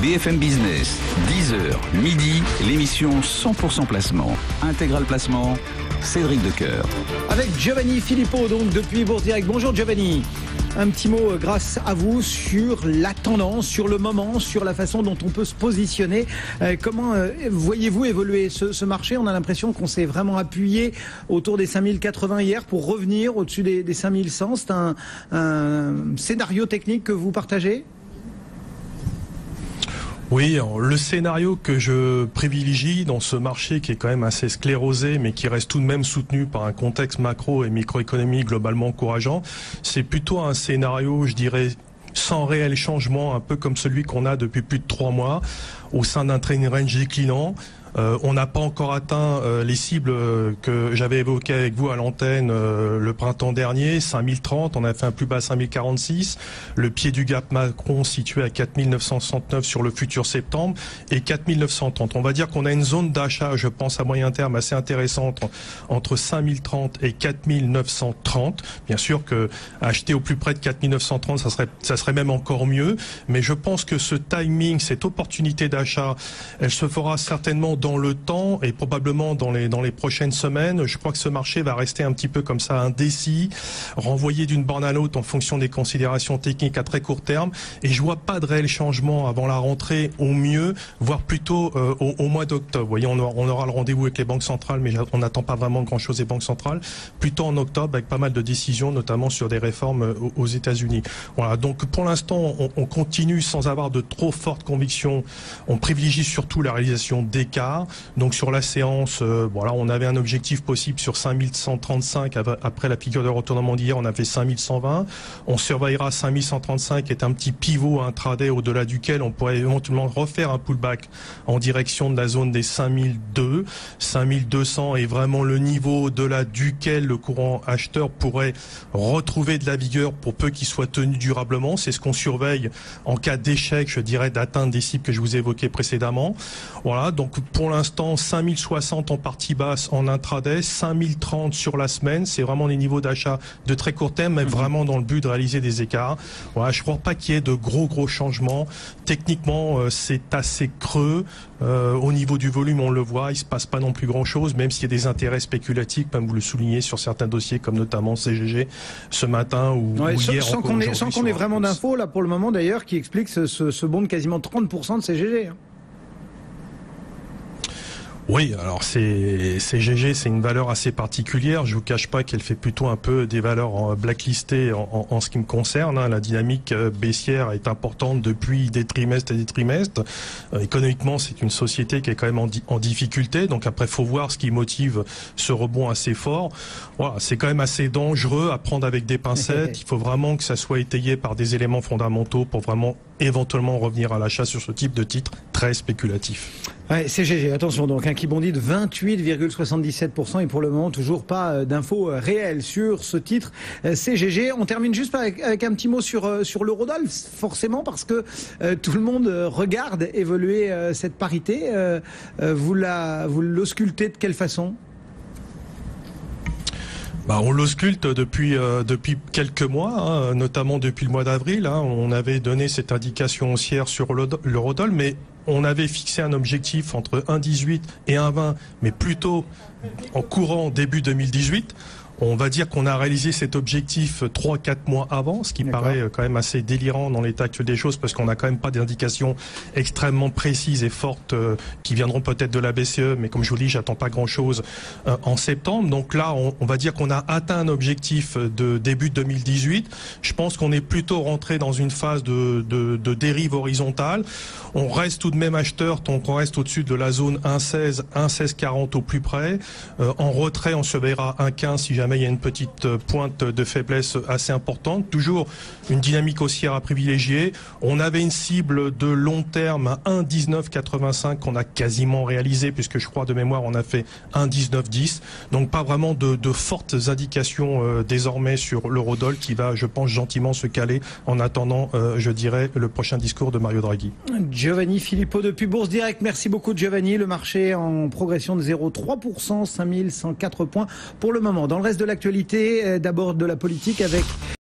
BFM Business, 10h, midi, l'émission 100% placement. Intégral placement, Cédric Decoeur. Avec Giovanni Filippo, donc depuis Bourse Direct. Bonjour Giovanni. Un petit mot grâce à vous sur la tendance, sur le moment, sur la façon dont on peut se positionner. Comment voyez-vous évoluer ce marché? On a l'impression qu'on s'est vraiment appuyé autour des 5080 hier pour revenir au-dessus des 5100. C'est un scénario technique que vous partagez? Oui, le scénario que je privilégie dans ce marché qui est quand même assez sclérosé, mais qui reste tout de même soutenu par un contexte macro et microéconomique globalement encourageant, c'est plutôt un scénario, je dirais, sans réel changement, un peu comme celui qu'on a depuis plus de 3 mois, au sein d'un trading range déclinant. On n'a pas encore atteint les cibles que j'avais évoquées avec vous à l'antenne le printemps dernier, 5030, on a fait un plus bas 5046, le pied du gap Macron situé à 4969 sur le futur septembre et 4930. On va dire qu'on a une zone d'achat, je pense à moyen terme, assez intéressante entre 5030 et 4930. Bien sûr que acheter au plus près de 4930, ça serait même encore mieux, mais je pense que ce timing, cette opportunité d'achat, elle se fera certainement dans le temps et probablement dans les prochaines semaines. Je crois que ce marché va rester un petit peu comme ça indécis, renvoyé d'une borne à l'autre en fonction des considérations techniques à très court terme, et je vois pas de réel changement avant la rentrée au mieux, voire plutôt au mois d'octobre. Vous voyez, on aura le rendez-vous avec les banques centrales, mais on n'attend pas vraiment grand chose des banques centrales, plutôt en octobre avec pas mal de décisions, notamment sur des réformes aux États-Unis. Voilà, donc pour l'instant on continue sans avoir de trop fortes convictions, on privilégie surtout la réalisation d'écarts. Donc sur la séance, voilà, on avait un objectif possible sur 5135 après la figure de retournement d'hier, on a fait 5120. On surveillera 5135 qui est un petit pivot intraday au-delà duquel on pourrait éventuellement refaire un pullback en direction de la zone des 5002. 5200 est vraiment le niveau au-delà duquel le courant acheteur pourrait retrouver de la vigueur pour peu qu'il soit tenu durablement. C'est ce qu'on surveille en cas d'échec, je dirais, d'atteinte des cibles que je vous ai évoquées précédemment. Voilà, donc pour l'instant, 5060 en partie basse en intraday, 5030 sur la semaine. C'est vraiment les niveaux d'achat de très court terme, mais vraiment dans le but de réaliser des écarts. Voilà, je ne crois pas qu'il y ait de gros changements. Techniquement, c'est assez creux. Au niveau du volume, on le voit, il ne se passe pas non plus grand-chose, même s'il y a des intérêts spéculatifs, comme vous le soulignez, sur certains dossiers, comme notamment CGG ce matin ou hier. Sans qu'on ait vraiment d'infos, là, pour le moment, d'ailleurs, qui explique ce bond de quasiment 30% de CGG. Oui, alors CGG, c'est une valeur assez particulière. Je vous cache pas qu'elle fait plutôt un peu des valeurs blacklistées en ce qui me concerne. La dynamique baissière est importante depuis des trimestres et des trimestres. Économiquement, c'est une société qui est quand même en difficulté. Donc après, faut voir ce qui motive ce rebond assez fort. Voilà, c'est quand même assez dangereux à prendre avec des pincettes. Il faut vraiment que ça soit étayé par des éléments fondamentaux pour vraiment éventuellement revenir à l'achat sur ce type de titre très spéculatif. Ouais, CGG, attention donc, qui bondit de 28,77% et pour le moment toujours pas d'infos réelles sur ce titre CGG. On termine juste avec un petit mot sur l'eurodoll, forcément parce que tout le monde regarde évoluer cette parité. Vous l'auscultez de quelle façon ? On l'ausculte depuis quelques mois, notamment depuis le mois d'avril. On avait donné cette indication haussière sur l'eurodoll, mais on avait fixé un objectif entre 1,18 et 1,20, mais plutôt en courant début 2018. On va dire qu'on a réalisé cet objectif 3-4 mois avant, ce qui paraît quand même assez délirant dans l'état actuel des choses, parce qu'on n'a quand même pas d'indications extrêmement précises et fortes qui viendront peut-être de la BCE, mais comme je vous le dis, j'attends pas grand-chose en septembre. Donc là, on va dire qu'on a atteint un objectif de début 2018. Je pense qu'on est plutôt rentré dans une phase de dérive horizontale. On reste tout de même acheteur, donc on reste au-dessus de la zone 1,16, 1,1640 au plus près. En retrait, on surveillera 1,15 si jamais il y a une petite pointe de faiblesse assez importante. Toujours une dynamique haussière à privilégier. On avait une cible de long terme à 1,1985 qu'on a quasiment réalisé, puisque je crois de mémoire on a fait 1,1910. Donc pas vraiment de fortes indications désormais sur l'eurodoll qui va, je pense, gentiment se caler en attendant, je dirais, le prochain discours de Mario Draghi. Giovanni Filippo depuis Bourse Direct. Merci beaucoup Giovanni. Le marché en progression de 0,3%, 5104 points pour le moment. Dans le reste de l'actualité, d'abord de la politique avec